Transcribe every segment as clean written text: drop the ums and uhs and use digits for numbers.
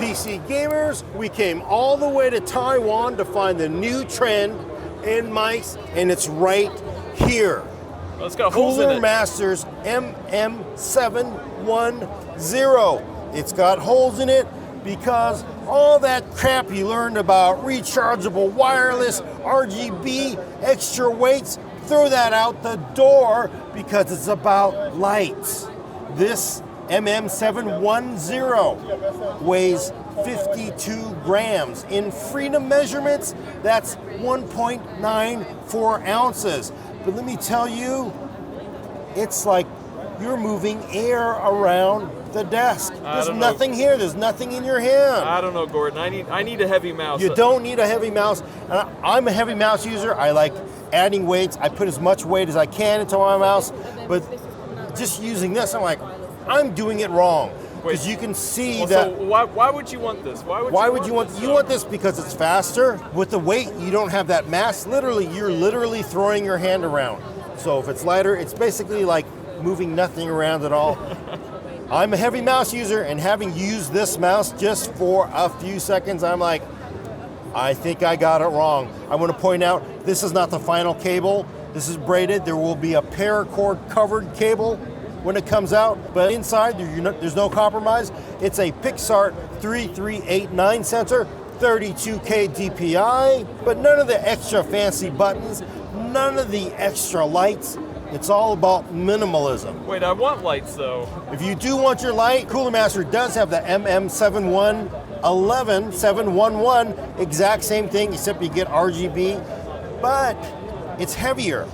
PC gamers, we came all the way to Taiwan to find the new trend in mics, and it's right here. Well, it's got holes in Cooler it. Masters MM710. It's got holes in it because all that crap you learned about rechargeable wireless, RGB, extra weights, throw that out the door because it's about lights. This MM710 weighs 52 grams. In freedom measurements, that's 1.94 ounces. But let me tell you, it's like you're moving air around the desk. There's nothing here. There's nothing in your hand. I don't know, Gordon. I need a heavy mouse. You don't need a heavy mouse. And I'm a heavy mouse user. I like adding weights. I put as much weight as I can into my mouse. But just using this, I'm like, I'm doing it wrong. Because you can see Well, that. So why would you want this? Why would you want this? You want this because it's faster. With the weight, you don't have that mass. Literally, you're literally throwing your hand around. So if it's lighter, it's basically like moving nothing around at all. I'm a heavy mouse user, and having used this mouse just for a few seconds, I'm like, I think I got it wrong. I want to point out, this is not the final cable. This is braided. There will be a paracord covered cable when it comes out, but inside there's no compromise. It's a Pixart 3389 sensor, 32K DPI, but none of the extra fancy buttons, none of the extra lights. It's all about minimalism. Wait, I want lights though. If you do want your light, Cooler Master does have the MM711, exact same thing, except you get RGB, but it's heavier.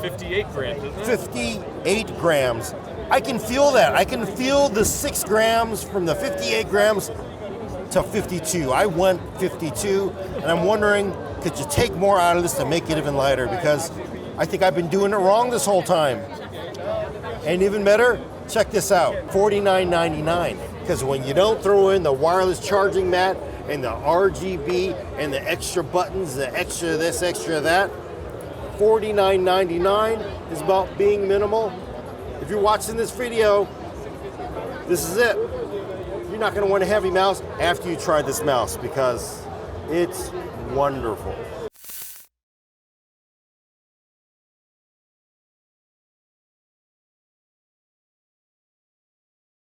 58 grams, isn't it? 58 grams. I can feel that. I can feel the 6 grams from the 58 grams to 52. I want 52, and I'm wondering, could you take more out of this to make it even lighter? Because I think I've been doing it wrong this whole time. And even better, check this out, $49.99. Because when you don't throw in the wireless charging mat and the RGB and the extra buttons, the extra this, extra that, $49.99 is about being minimal. If you're watching this video, this is it. You're not going to want a heavy mouse after you try this mouse because it's wonderful.